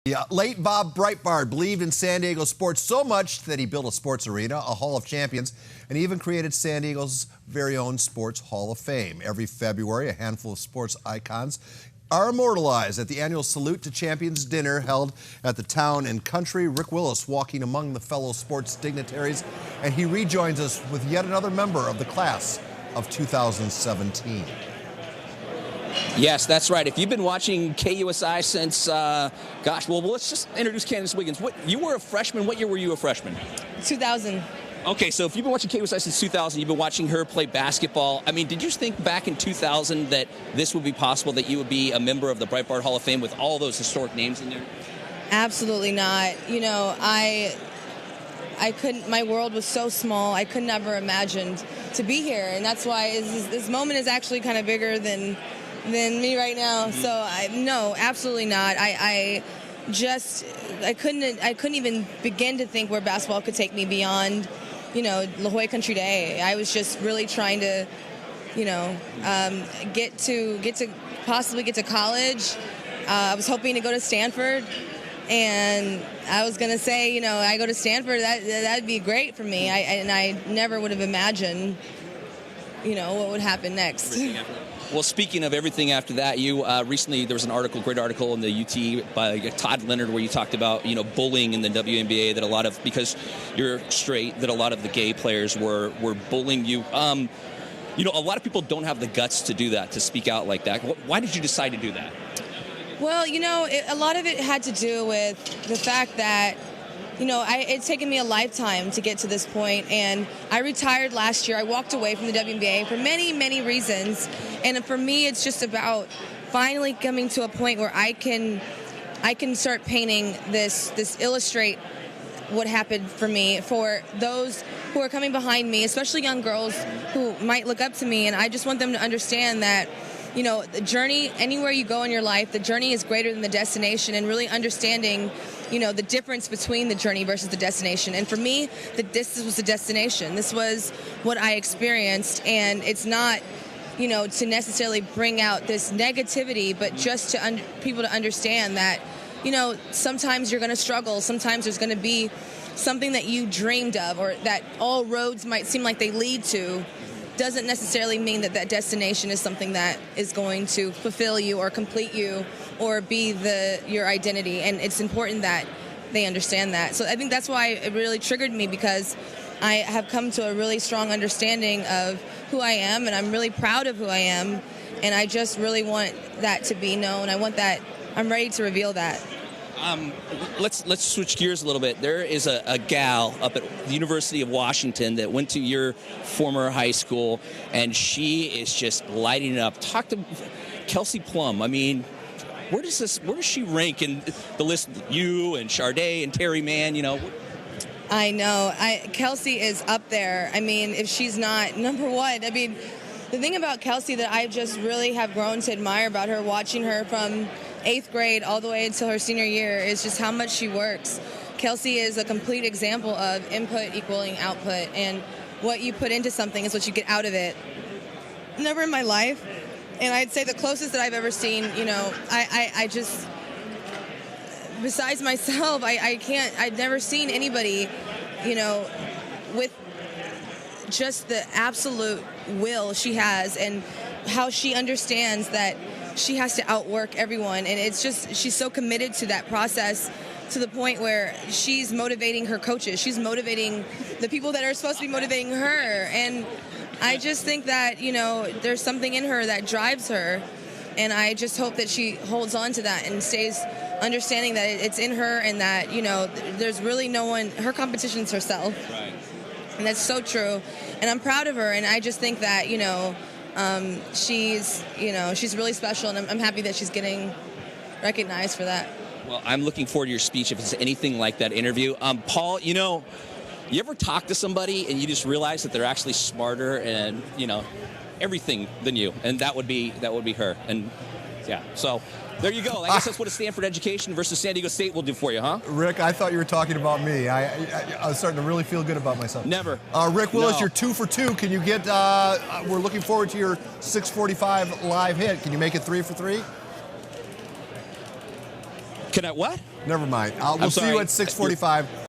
Yeah, late Bob Breitbart believed in San Diego sports so much that he built a sports arena, a Hall of Champions, and even created San Diego's very own Sports Hall of Fame. Every February, a handful of sports icons are immortalized at the annual Salute to Champions dinner held at the Town and Country. Rick Willis walking among the fellow sports dignitaries, and he rejoins us with yet another member of the class of 2017. Yes, that's right. If you've been watching KUSI since, well, let's just introduce Candice Wiggins. You were a freshman. What year were you a freshman? 2000. Okay, so if you've been watching KUSI since 2000, you've been watching her play basketball. I mean, did you think back in 2000 that this would be possible, that you would be a member of the Breitbart Hall of Fame with all those historic names in there? Absolutely not. You know, I couldn't, my world was so small, I could never imagined to be here. And that's why this moment is actually kind of bigger than me right now. Mm-hmm. So no, absolutely not. I couldn't even begin to think where basketball could take me beyond, La Jolla Country Day. I was just really trying to, possibly get to college. I was hoping to go to Stanford, and I was going to say, I go to Stanford, that'd be great for me. I never would have imagined, what would happen next. Well, speaking of everything after that, you recently, there was a great article in the UT by Todd Leonard where you talked about, bullying in the WNBA, that because you're straight, that a lot of the gay players were bullying you. A lot of people don't have the guts to do that, to speak out like that. Why did you decide to do that? Well, a lot of it had to do with the fact that it's taken me a lifetime to get to this point, and I retired last year. I walked away from the WNBA for many, many reasons, and for me, it's just about finally coming to a point where I can start painting this illustrate what happened for me, for those who are coming behind me, especially young girls who might look up to me, and I just want them to understand that the journey, anywhere you go in your life, the journey is greater than the destination, and really understanding the difference between the journey versus the destination. And for me, this was the destination. This was what I experienced, and it's not, to necessarily bring out this negativity, but just to people to understand that, sometimes you're going to struggle. Sometimes there's going to be something that you dreamed of, or that all roads might seem like they lead to. Doesn't necessarily mean that destination is something that is going to fulfill you or complete you or be your identity. And it's important that they understand that. So I think that's why it really triggered me, because I have come to a really strong understanding of who I am, and I'm really proud of who I am, and I just really want that to be known. I'm ready to reveal that. Let's switch gears a little bit. There is a gal up at the University of Washington that went to your former high school, and she is just lighting it up. Talk to Kelsey Plum. I mean, where does she rank in the list? You and Sharday and Terry Mann, I know. Kelsey is up there. I mean, if she's not number one, I mean, the thing about Kelsey that I just really have grown to admire about her, watching her from 8th grade all the way until her senior year, is just how much she works. Kelsey is a complete example of input equaling output, and what you put into something is what you get out of it. Never in my life, and I'd say the closest that I've ever seen, I just, besides myself, I've never seen anybody, with just the absolute will she has, and how she understands that she has to outwork everyone, and it's just, she's so committed to that process, to the point where she's motivating her coaches, she's motivating the people that are supposed to be motivating her, and I just think that there's something in her that drives her, and I just hope that she holds on to that and stays understanding that it's in her, and that there's really no one, her competition's herself. Right. And that's so true, and I'm proud of her, and I just think that she's really special, and I'm happy that she's getting recognized for that. Well, I'm looking forward to your speech if it's anything like that interview. Paul, you ever talk to somebody and you just realize that they're actually smarter and everything than you, and that would be her. And yeah, so there you go. I guess that's what a Stanford education versus San Diego State will do for you, huh? Rick, I thought you were talking about me. I was starting to really feel good about myself. Never. Rick Willis, No. you're 2 for 2. Can you get, we're looking forward to your 6:45 live hit. Can you make it 3 for 3? Can I what? Never mind. We'll see you sorry. at 6:45.